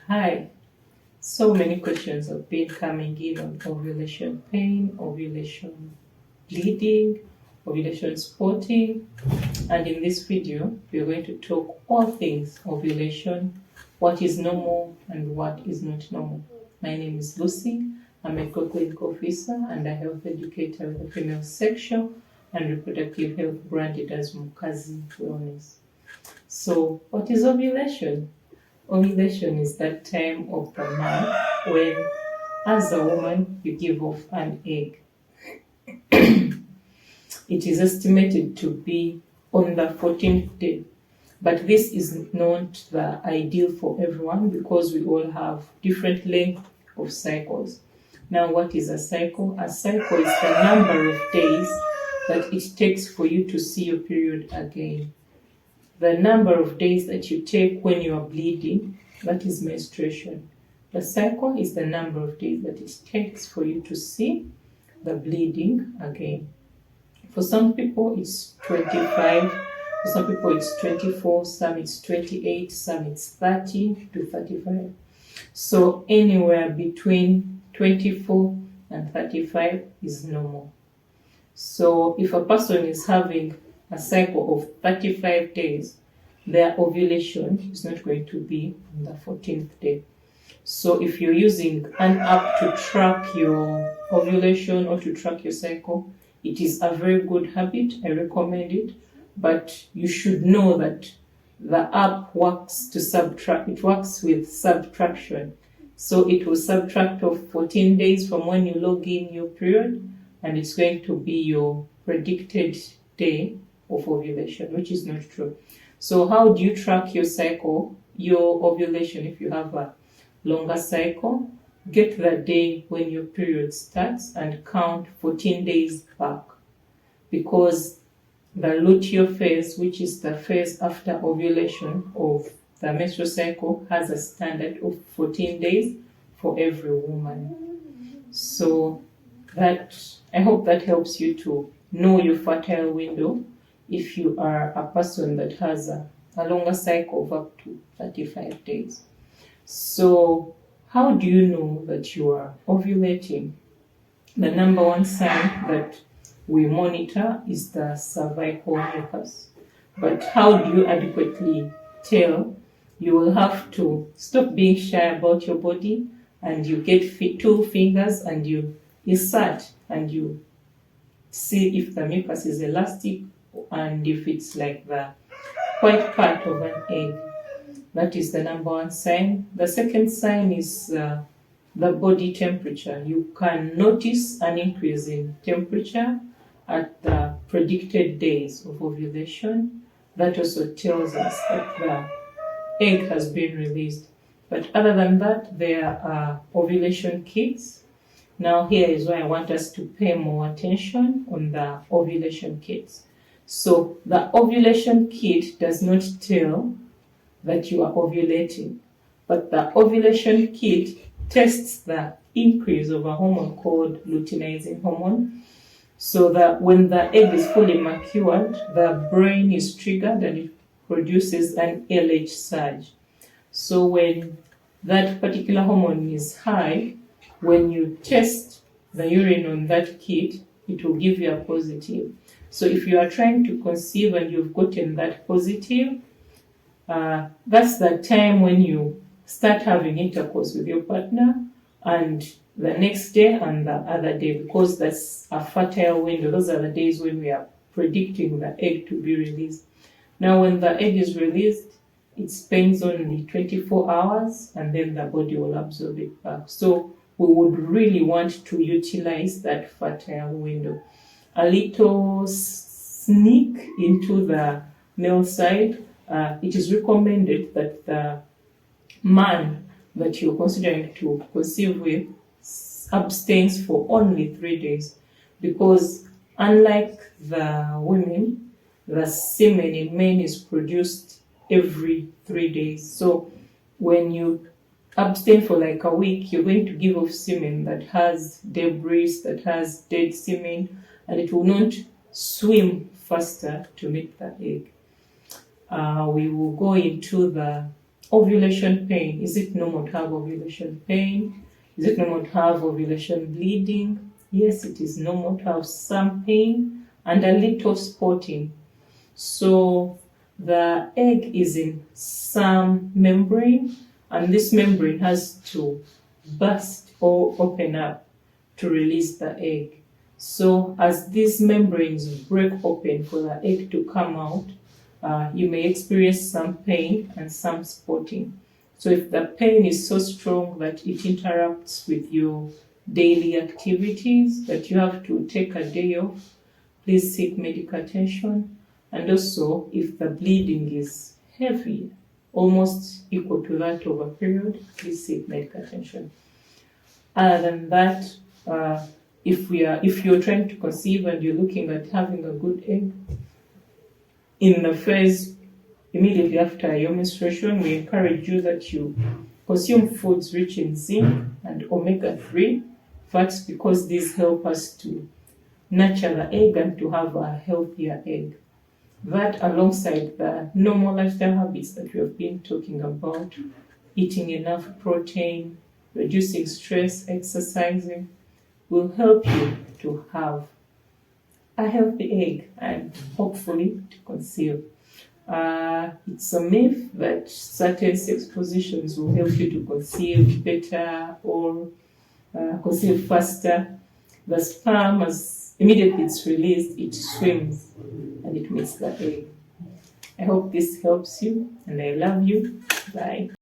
Hi. So many questions have been coming in on ovulation pain, ovulation bleeding, ovulation spotting, and in this video, we're going to talk all things ovulation, what is normal and what is not normal. My name is Lucy. I'm a co-clinical officer and a health educator with the female section and reproductive health branded as Mukazi Wellness. So, what is ovulation? Ovulation is that time of the month when, as a woman, you give off an egg. It is estimated to be on the 14th day, but this is not the ideal for everyone because we all have different length of cycles. Now, what is a cycle? A cycle is the number of days that it takes for you to see your period again. The number of days that you take when you are bleeding, that is menstruation. The cycle is the number of days that it takes for you to see the bleeding again. For some people, it's 25. For some people, it's 24. Some it's 28. Some it's 30 to 35. So anywhere between 24 and 35 is normal. So if a person is having a cycle of 35 days, their ovulation is not going to be on the 14th day. So if you're using an app to track your ovulation or to track your cycle, it is a very good habit. I recommend it. But you should know that the app works to subtract. It works with subtraction. So it will subtract off 14 days from when you log in your period, and it's going to be your predicted day of ovulation, which is not true. So how do you track your cycle, your ovulation? If you have a longer cycle, get the day when your period starts and count 14 days back, because the luteal phase, which is the phase after ovulation of the menstrual cycle, has a standard of 14 days for every woman. So that, I hope that helps you to know your fertile window if you are a person that has a longer cycle of up to 35 days. So how do you know that you are ovulating? The number one sign that we monitor is the cervical mucus. But how do you adequately tell? You will have to stop being shy about your body, and you get 2 fingers and you insert and you see if the mucus is elastic and if it's like the white part of an egg. That is the number one sign. The second sign is the body temperature. You can notice an increase in temperature at the predicted days of ovulation. That also tells us that the egg has been released. But other than that, there are ovulation kits. Now here is why I want us to pay more attention on the ovulation kits. So the ovulation kit does not tell that you are ovulating, but the ovulation kit tests the increase of a hormone called luteinizing hormone, so that when the egg is fully matured, the brain is triggered and it produces an LH surge. So when that particular hormone is high, when you test the urine on that kit, it will give you a positive. So if you are trying to conceive and you've gotten that positive, that's the time when you start having intercourse with your partner, and the next day and the other day, because that's a fertile window. Those are the days when we are predicting the egg to be released. Now, when the egg is released, it spends only 24 hours and then the body will absorb it back. So we would really want to utilize that fertile window. A little sneak into the male side. It is recommended that the man that you're considering to conceive with abstains for only 3 days, because unlike the women, the semen in men is produced every 3 days. So when you abstain for like a week, you're going to give off semen that has debris, that has dead semen, and it will not swim faster to meet the egg. We will go into the ovulation pain. Is it normal to have ovulation pain? Is it normal to have ovulation bleeding? Yes, it is normal to have some pain and a little spotting. So the egg is in some membrane, and this membrane has to burst or open up to release the egg. So as these membranes break open for the egg to come out, you may experience some pain and some spotting. So if the pain is so strong that it interrupts with your daily activities, that you have to take a day off, please seek medical attention. And also, if the bleeding is heavy, almost equal to that of a period, please seek medical attention. Other than that, if you're trying to conceive and you're looking at having a good egg, in the phase immediately after your menstruation, we encourage you that you consume foods rich in zinc and omega-3 fats, because these help us to nurture the egg and to have a healthier egg. That, alongside the normal lifestyle habits that we have been talking about, eating enough protein, reducing stress, exercising, will help you to have a healthy egg and hopefully to conceive. It's a myth that certain sex positions will help you to conceive better or conceive faster. The sperm, as immediately it's released, it swims and it makes the egg. I hope this helps you, and I love you. Bye.